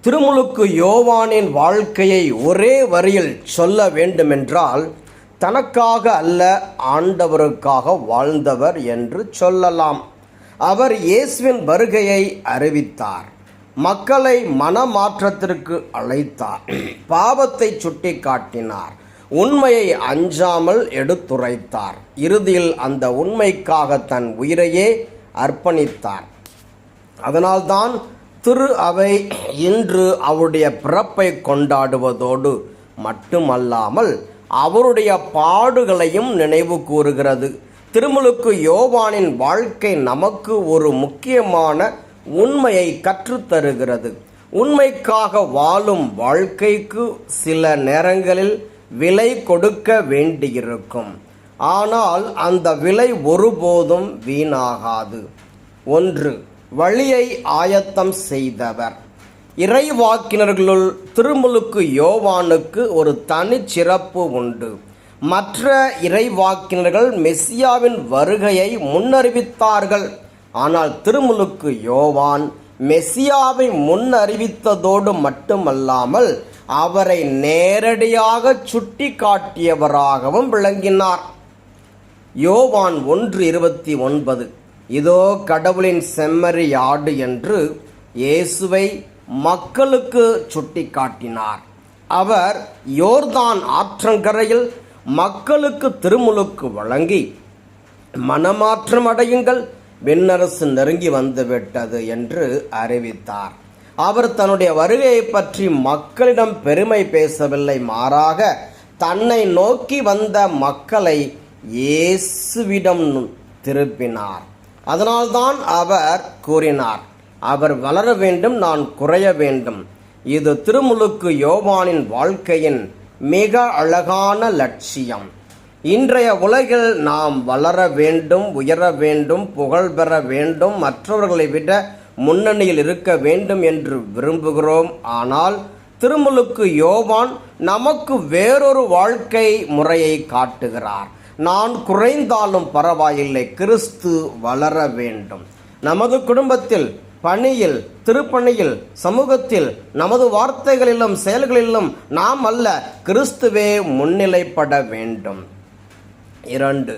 திருமுழுக்கு யோவானின் வாழ்க்கையை ஒரே வரியில் சொல்ல வேண்டுமென்றால், தனக்காக அல்ல, ஆண்டவருக்காக வாழ்ந்தவர் என்று சொல்லலாம். அவர் இயேசுவின் வருகையை அறிவித்தார், மக்களை மனமாற்றத்திற்கு அழைத்தார், பாவத்தை சுட்டி காட்டினார், உண்மையை அஞ்சாமல் எடுத்துரைத்தார், இறுதியில் அந்த உண்மைக்காக தன் உயிரையே அர்ப்பணித்தார். அதனால்தான் திரு அவை இன்று அவருடைய பிறப்பை கொண்டாடுவதோடு மட்டுமல்லாமல் அவருடைய பாடுகளையும் நினைவு கூறுகிறது. திருமுழுக்கு யோவானின் வாழ்க்கை நமக்கு ஒரு முக்கியமான உண்மையை கற்றுத்தருகிறது. உண்மைக்காக வாழும் வாழ்க்கைக்கு சில நேரங்களில் விலை கொடுக்க வேண்டியிருக்கும். ஆனால் அந்த விலை ஒருபோதும் வீணாகாது. 1. வழியை ஆயத்தம் செய்தவர். இறைவாக்கினர்களுள் திருமுழுக்கு யோவானுக்கு ஒரு தனிச்சிறப்பு உண்டு. மற்ற இறைவாக்கினர்கள் மெசியாவின் வருகையை முன்னறிவித்தார்கள். ஆனால் திருமுழுக்கு யோவான் மெசியாவை முன்னறிவித்ததோடு மட்டுமல்லாமல் அவரை நேரடியாக சுட்டி காட்டியவராகவும் விளங்கினார். யோவான் 1:29 இதோ கடவுளின் செம்மறி ஆடு என்று இயேசுவை மக்களுக்கு சுட்டி காட்டினார். அவர் யோர்தான் ஆற்றங்கரையில் மக்களுக்கு திருமுழுக்கு வழங்கி, மனமாற்றம் அடையுங்கள், விண்ணரசு நெருங்கி வந்துவிட்டது என்று அறிவித்தார். அவர் தன்னுடைய வருகையை பற்றி மக்களிடம் பெருமை பேசவில்லை, மாறாக தன்னை நோக்கி வந்த மக்களை இயேசுவிடம் திருப்பினார். அதனால்தான் அவர் கூறினார், அவர் வளர வேண்டும், நான் குறைய வேண்டும். இது திருமுழுக்கு யோவானின் வாழ்க்கையின் மிக அழகான லட்சியம். இன்றைய உலகில் நாம் வளர வேண்டும், உயர வேண்டும், புகழ் பெற வேண்டும், மற்றவர்களை விட முன்னணியில் இருக்க வேண்டும் என்று விரும்புகிறோம். ஆனால் திருமுழுக்கு யோவான் நமக்கு வேறொரு வாழ்க்கை முறையை காட்டுகிறார். நான் குறைந்தாலும் பரவாயில்லை, கிறிஸ்து வளர வேண்டும். நமது குடும்பத்தில், பணியில், திருப்பணியில், சமூகத்தில், நமது வார்த்தைகளிலும் செயல்களிலும் நாம் அல்ல, கிறிஸ்துவே முன்னிலைப்பட வேண்டும். 2.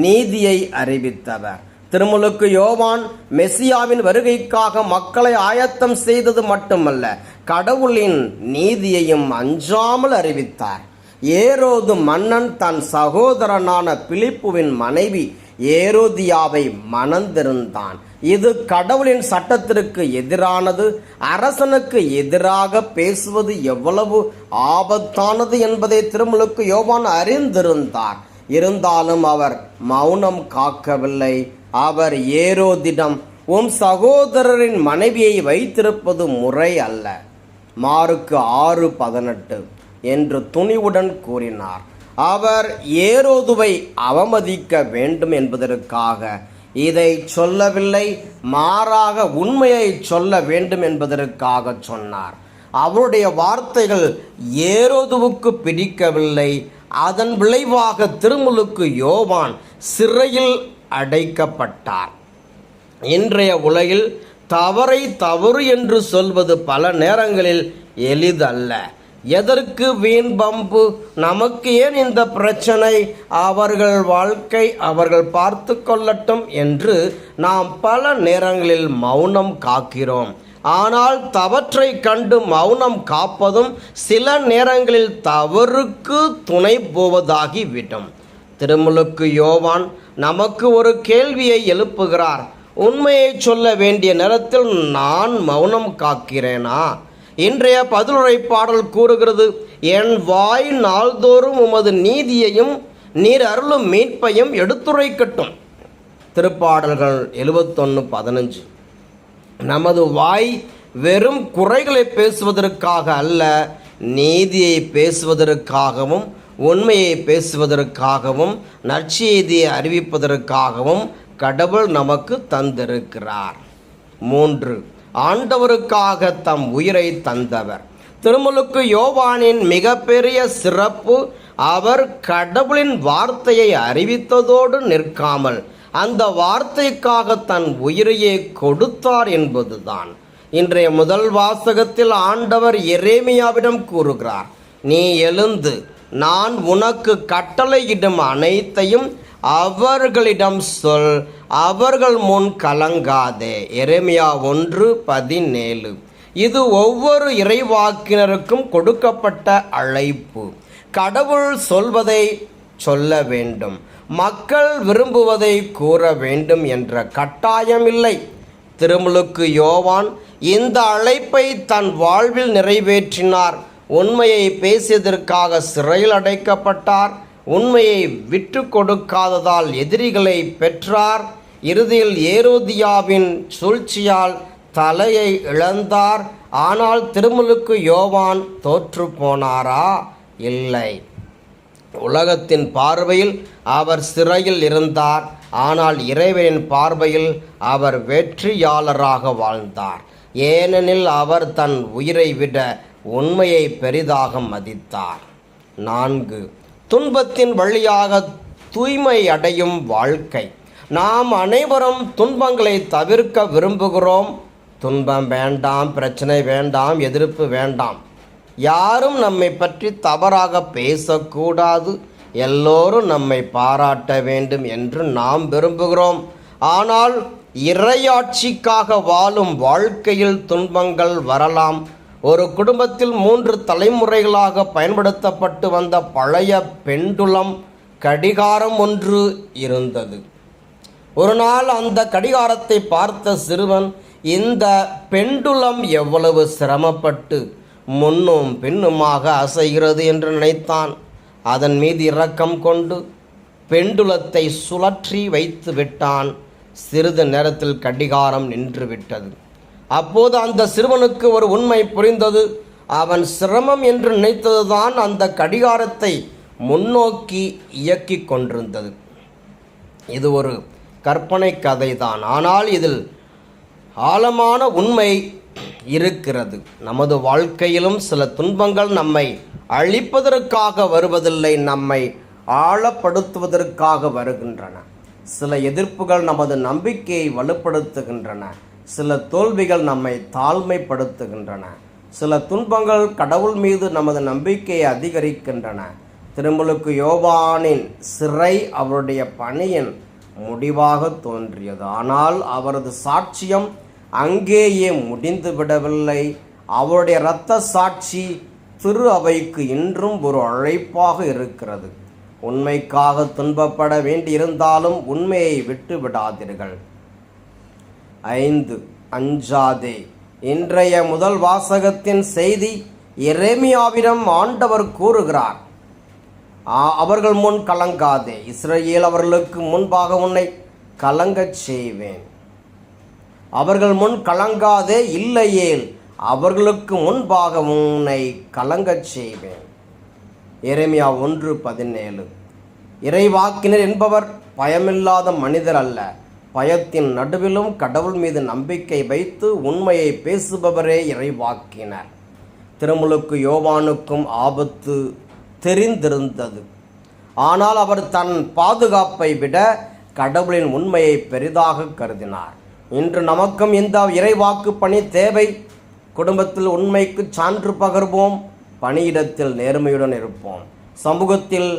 நீதியை அறிவித்தவர். திருமுழுக்கு யோவான் மெசியாவின் வருகைக்காக மக்களை ஆயத்தம் செய்தது மட்டுமல்ல, கடவுளின் நீதியையும் அஞ்சாமல் அறிவித்தார். ஏரோது மன்னன் தன் சகோதரனான பிலிப்புவின் மனைவி ஏரோதியாவை மணந்திருந்தான். இது கடவுளின் சட்டத்திற்கு எதிரானது. அரசனுக்கு எதிராக பேசுவது எவ்வளவு ஆபத்தானது என்பதை திருமுழுக்கு யோவான் அறிந்திருந்தார். இருந்தாலும் அவர் மௌனம் காக்கவில்லை. அவர் ஏரோதிடம், உம் சகோதரரின் மனைவியை வைத்திருப்பது முறை அல்ல, மார்க்கு 6:18 என்று துணிவுடன் கூறினார். அவர் ஏரோதுவை அவமதிக்க வேண்டும் என்பதற்காக இதை சொல்லவில்லை, மாறாக உண்மையை சொல்ல வேண்டும் என்பதற்காக சொன்னார். அவருடைய வார்த்தைகள் ஏரோதுவுக்கு பிடிக்கவில்லை. அதன் விளைவாக திருமுழுக்கு யோவான் சிறையில் அடைக்கப்பட்டார். இன்றைய உலகில் தவறை தவறு என்று சொல்வது பல நேரங்களில் எளிதல்ல. எதற்கு வீண் பம்பு, நமக்கு ஏன் இந்த பிரச்சனை, அவர்கள் வாழ்க்கை அவர்கள் பார்த்து கொள்ளட்டும் என்று நாம் பல நேரங்களில் மௌனம் காக்கிறோம். ஆனால் தவற்றை கண்டு மௌனம் காப்பதும் சில நேரங்களில் தவறுக்கு துணை போவதாகிவிடும். திருமுழுக்கு யோவான் நமக்கு ஒரு கேள்வியை எழுப்புகிறார். உண்மையை சொல்ல வேண்டிய நேரத்தில் நான் மௌனம் காக்கிறேனா? இன்றைய பதிலுரை பாடல் கூறுகிறது, என் வாய் நாள்தோறும் உமது நீதியையும் நீர் அருளும் மீட்பையும் எடுத்துரைக்கட்டும். திருப்பாடல்கள் 71:15. நமது வாய் வெறும் குறைகளை பேசுவதற்காக அல்ல, நீதியை பேசுவதற்காகவும், உண்மையை பேசுவதற்காகவும், நற்செய்தியை அறிவிப்பதற்காகவும் கடவுள் நமக்கு தந்திருக்கிறார். 3. ஆண்டவருக்காக தம் உயிரை தந்தவர். திருமுழுக்கு யோவானின் மிகப்பெரிய சிறப்பு, அவர் கடவுளின் வார்த்தையை அறிவித்ததோடு நிற்காமல் அந்த வார்த்தைக்காக தன் உயிரையே கொடுத்தார் என்பதுதான். இன்றைய முதல் வாசகத்தில் ஆண்டவர் எரேமியாவிடம் கூறுகிறார், நீ எழுந்து நான் உனக்கு கட்டளையிடும் அனைத்தையும் அவர்களிடம் சொல், அவர்கள் முன் கலங்காதே. எரேமியா 1:17. இது ஒவ்வொரு இறைவாக்கினருக்கும் கொடுக்கப்பட்ட அழைப்பு. கடவுள் சொல்வதை சொல்ல வேண்டும், மக்கள் விரும்புவதை கூற வேண்டும் என்ற கட்டாயம் இல்லை. திருமுழுக்கு யோவான் இந்த அழைப்பை தன் வாழ்வில் நிறைவேற்றினார். உண்மையை பேசியதற்காக சிறையில் அடைக்கப்பட்டார். உண்மையை விட்டு கொடுக்காததால் எதிரிகளை பெற்றார். இறுதியில் ஏரோதியாவின் சூழ்ச்சியால் தலையை இழந்தார். ஆனால் திருமுழுக்கு யோவான் தோற்று போனாரா? இல்லை. உலகத்தின் பார்வையில் அவர் சிறையில் இருந்தார். ஆனால் இறைவனின் பார்வையில் அவர் வெற்றியாளராக வாழ்ந்தார். ஏனெனில் அவர் தன் உயிரை விட உண்மையை பெரிதாக மதித்தார். 4. துன்பத்தின் வழியாக தூய்மை அடையும் வாழ்க்கை. நாம் அனைவரும் துன்பங்களை தவிர்க்க விரும்புகிறோம். துன்பம் வேண்டாம், பிரச்சனை வேண்டாம், எதிர்ப்பு வேண்டாம். யாரும் நம்மை பற்றி தவறாக பேசக்கூடாது, எல்லோரும் நம்மை பாராட்ட வேண்டும் என்று நாம் விரும்புகிறோம். ஆனால் இறையாட்சிக்காக வாழும் வாழ்க்கையில் துன்பங்கள் வரலாம். ஒரு குடும்பத்தில் 3 தலைமுறைகளாக பயன்படுத்தப்பட்டு வந்த பழைய பெண்டுலம் கடிகாரம் ஒன்று இருந்தது. ஒரு நாள் அந்த கடிகாரத்தை பார்த்த சிறுவன், இந்த பெண்டுலம் எவ்வளவு சிரமப்பட்டு முன்னும் பின்னுமாக அசைகிறது என்று நினைத்தான். அதன் மீது இரக்கம் கொண்டு பெண்டுலத்தை சுழற்றி வைத்து விட்டான். சிறிது நேரத்தில் கடிகாரம் நின்று விட்டது. அப்போது அந்த சிறுவனுக்கு ஒரு உண்மை புரிந்தது. அவன் சிரமம் என்று நினைத்ததுதான் அந்த கடிகாரத்தை முன்னோக்கி இயக்கி கொண்டிருந்தது. இது ஒரு கற்பனை கதைதான், ஆனால் இதில் ஆழமான உண்மை இருக்கிறது. நமது வாழ்க்கையிலும் சில துன்பங்கள் நம்மை அழிப்பதற்காக வருவதில்லை, நம்மை ஆழப்படுத்துவதற்காக வருகின்றன. சில எதிர்ப்புகள் நமது நம்பிக்கையை வலுப்படுத்துகின்றன. சில தோல்விகள் நம்மை தாழ்மைப்படுத்துகின்றன. சில துன்பங்கள் கடவுள் மீது நமது நம்பிக்கையை அதிகரிக்கின்றன. திருமுழுக்கு யோவானின் சிறை அவருடைய பணியின் முடிவாக தோன்றியது. ஆனால் அவரது சாட்சியம் அங்கேயே முடிந்து விடவில்லை. அவருடைய இரத்த சாட்சி திரு அவைக்கு இன்றும் ஒரு அழைப்பாக இருக்கிறது. உண்மைக்காக துன்பப்பட வேண்டியிருந்தாலும் உண்மையை விட்டு விடாதீர்கள். 5. அஞ்சாதே. இன்றைய முதல் வாசகத்தின் செய்தி எரேமியாவிடம் ஆண்டவர் கூறுகிறார், அவர்கள் முன் கலங்காதே, இஸ்ரவேல் அவர்களுக்கு முன்பாக உன்னை கலங்கச் செய்வேன். அவர்கள் முன் கலங்காதே, இல்லையேல் அவர்களுக்கு முன்பாக உன்னை கலங்கச் செய்வேன். எரேமியா 1:17. இறைவாக்கினர் என்பவர் பயமில்லாத மனிதர் அல்ல. பயத்தின் நடுவிலும் கடவுள் மீது நம்பிக்கை வைத்து உண்மையை பேசுபவரே இறைவாக்கினர். திருமுழுக்கு யோவானுக்கும் ஆபத்து தெரிந்திருந்தது. ஆனால் அவர் தன் பாதுகாப்பை விட கடவுளின் உண்மையை பெரிதாக கருதினார். இன்று நமக்கும் இந்த இறைவாக்கு பணி தேவை. குடும்பத்தில் உண்மைக்கு சான்று பகர்வோம். பணியிடத்தில் நேர்மையுடன் இருப்போம். சமூகத்தில்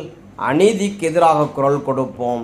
அநீதிக்கு எதிராக குரல் கொடுப்போம்.